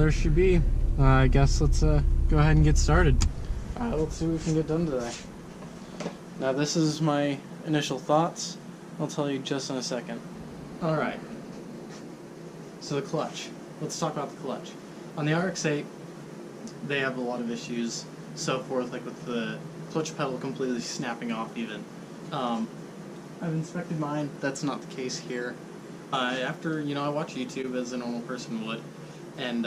there should be. I guess let's go ahead and get started. Let's see what we can get done today. Now this is my initial thoughts. I'll tell you just in a second. Alright. So the clutch. Let's talk about the clutch. On the RX-8, they have a lot of issues, so forth, like with the clutch pedal completely snapping off even. I've inspected mine. That's not the case here. After, I watch YouTube as a normal person would, and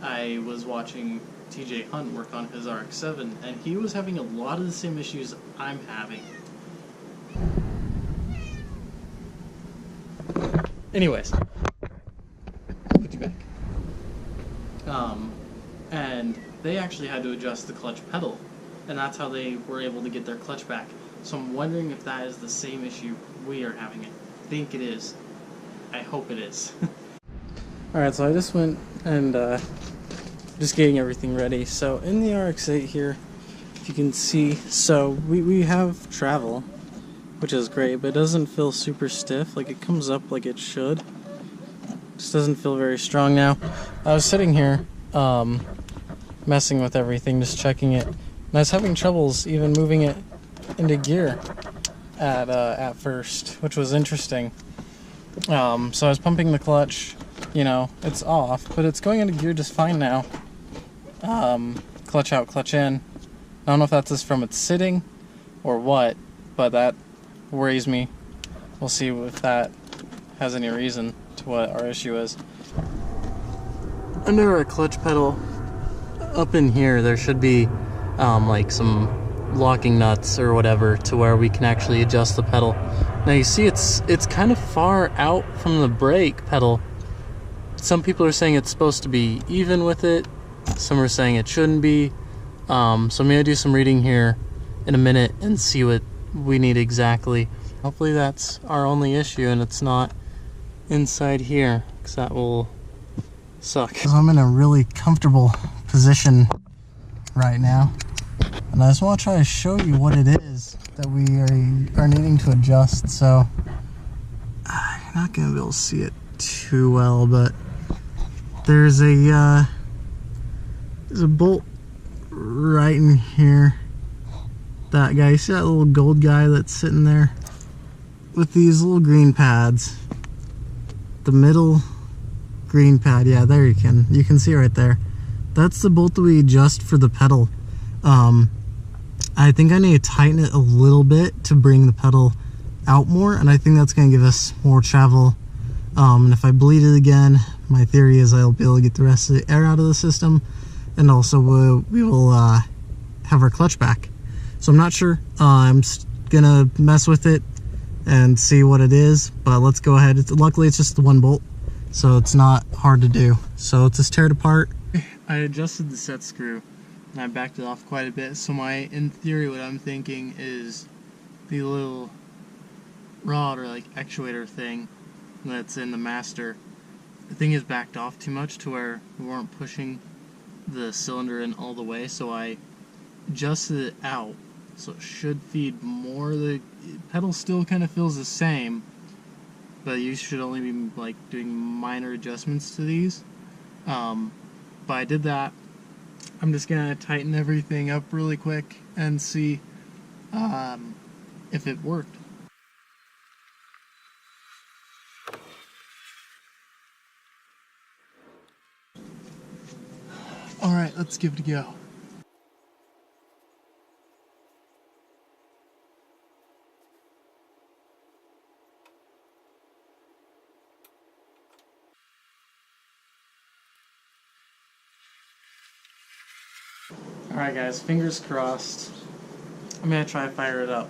I was watching TJ Hunt work on his RX-7, and he was having a lot of the same issues I'm having. Anyways, put you back. And they actually had to adjust the clutch pedal, and that's how they were able to get their clutch back. So I'm wondering if that is the same issue we are having. I think it is. I hope it is. Alright, so I just went and just getting everything ready. So in the RX-8 here, if you can see, so we have travel, which is great, but it doesn't feel super stiff. Like, it comes up like it should. Just doesn't feel very strong now. I was sitting here messing with everything, just checking it, and I was having troubles even moving it into gear at first, which was interesting. So I was pumping the clutch, it's off, but it's going into gear just fine now. Clutch out, clutch in. I don't know if that's just from it sitting or what, but that worries me. We'll see if that has any reason to what our issue is. Under our clutch pedal, up in here, there should be like some locking nuts or whatever to where we can actually adjust the pedal. Now you see it's kind of far out from the brake pedal. Some people are saying it's supposed to be even with it. Some are saying it shouldn't be. So I'm going to do some reading here in a minute and see what we need exactly. Hopefully that's our only issue and it's not inside here, because that will suck. So I'm in a really comfortable position right now, and I just want to try to show you what it is that we are needing to adjust. So you're not going to be able to see it too well, but there's a bolt right in here. That guy, you see that little gold guy that's sitting there with these little green pads? The middle green pad, yeah, there you can see right there. That's the bolt that we adjust for the pedal. I think I need to tighten it a little bit to bring the pedal out more, and I think that's going to give us more travel. And if I bleed it again, my theory is I'll be able to get the rest of the air out of the system, and also we will have our clutch back. So I'm not sure. I'm gonna mess with it and see what it is, but let's go ahead. Luckily it's just the one bolt, so it's not hard to do. So let's just tear it apart. I adjusted the set screw and I backed it off quite a bit. So in theory, what I'm thinking is the little rod or like actuator thing that's in the master, the thing is backed off too much to where we weren't pushing the cylinder in all the way, so I adjusted it out so it should feed more. The pedal still kind of feels the same, but you should only be like doing minor adjustments to these. But I did that. I'm just gonna tighten everything up really quick and see if it worked. Alright, let's give it a go. Alright guys, fingers crossed. I'm gonna try to fire it up.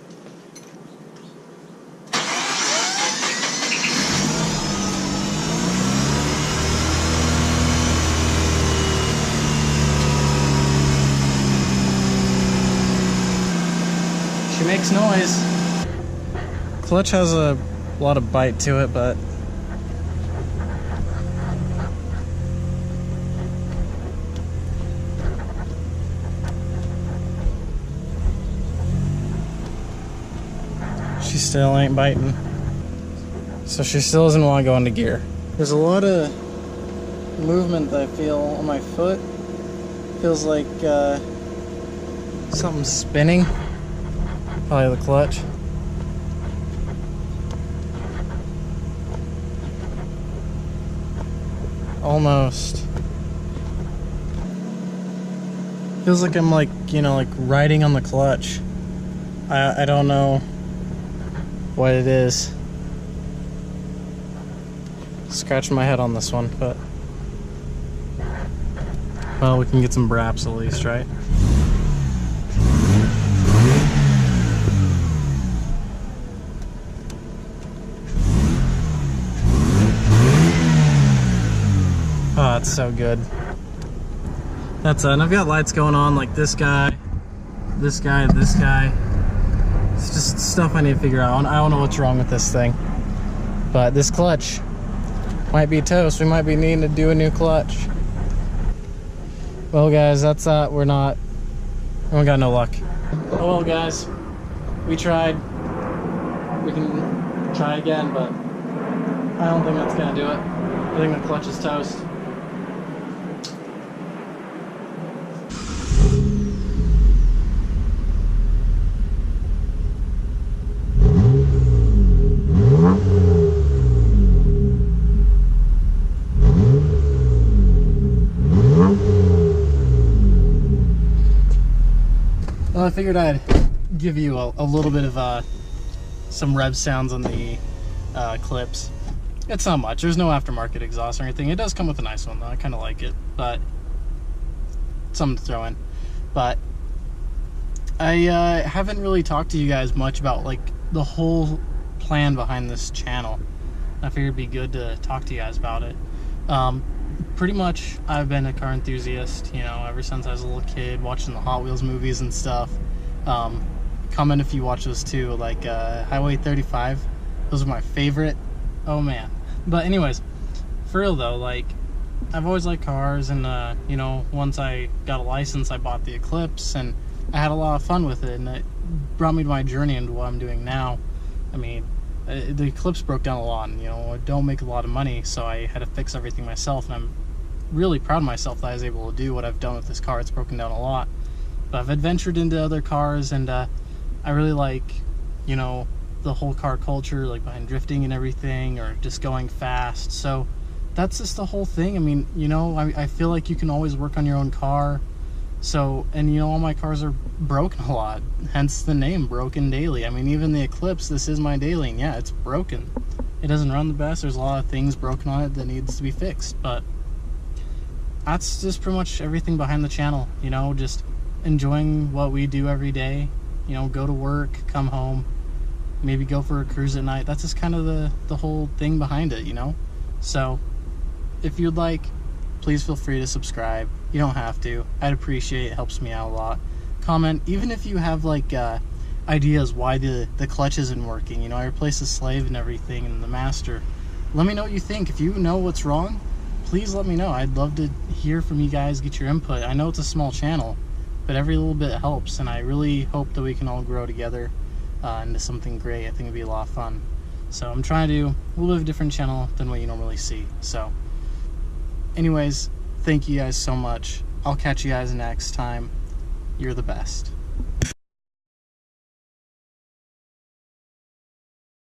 She makes noise. Clutch has a lot of bite to it, but she still ain't biting. So she still doesn't want to go into gear. There's a lot of movement that I feel on my foot. Feels like something's spinning. Probably the clutch. Almost. Feels like I'm like, you know, like riding on the clutch. I don't know what it is. Scratching my head on this one, but well, we can get some braps at least, right? Oh, it's so good. That's and I've got lights going on like this guy, this guy, this guy. It's just stuff I need to figure out. I don't know what's wrong with this thing, but this clutch might be toast. We might be needing to do a new clutch. Well, guys, that's we got no luck. Oh well, guys, we tried. We can try again, but I don't think that's gonna do it. I think the clutch is toast. Well, I figured I'd give you a little bit of some rev sounds on the clips. It's not much. There's no aftermarket exhaust or anything. It does come with a nice one though. I kind of like it, but something to throw in. But I haven't really talked to you guys much about like the whole plan behind this channel. I figured it'd be good to talk to you guys about it. Pretty much I've been a car enthusiast, you know, ever since I was a little kid, watching the Hot Wheels movies and stuff. Comment if you watch those too, like Highway 35. Those are my favorite. Oh man. But anyways, for real though, like I've always liked cars, and you know, once I got a license I bought the Eclipse and I had a lot of fun with it, and it brought me to my journey into what I'm doing now. I mean, the Eclipse broke down a lot, and you know, I don't make a lot of money, so I had to fix everything myself, and I'm really proud of myself that I was able to do what I've done with this car. It's broken down a lot, but I've adventured into other cars, and I really like, you know, the whole car culture, like behind drifting and everything, or just going fast. So that's just the whole thing. I mean, you know, I feel like you can always work on your own car. So, and you know, all my cars are broken a lot, hence the name Broken Daily. I mean, even the Eclipse, this is my daily, and yeah, it's broken. It doesn't run the best. There's a lot of things broken on it that needs to be fixed, but that's just pretty much everything behind the channel. You know, just enjoying what we do every day. You know, go to work, come home, maybe go for a cruise at night. That's just kind of the whole thing behind it, you know? So if you'd like, please feel free to subscribe. You don't have to. I'd appreciate it. It helps me out a lot. Comment, even if you have like ideas why the clutch isn't working. You know, I replaced the slave and everything and the master. Let me know what you think. If you know what's wrong, please let me know. I'd love to hear from you guys, get your input. I know it's a small channel, but every little bit helps, and I really hope that we can all grow together into something great. I think it'd be a lot of fun. So I'm trying to do a little bit of a different channel than what you normally see. So anyways, thank you guys so much. I'll catch you guys next time. You're the best.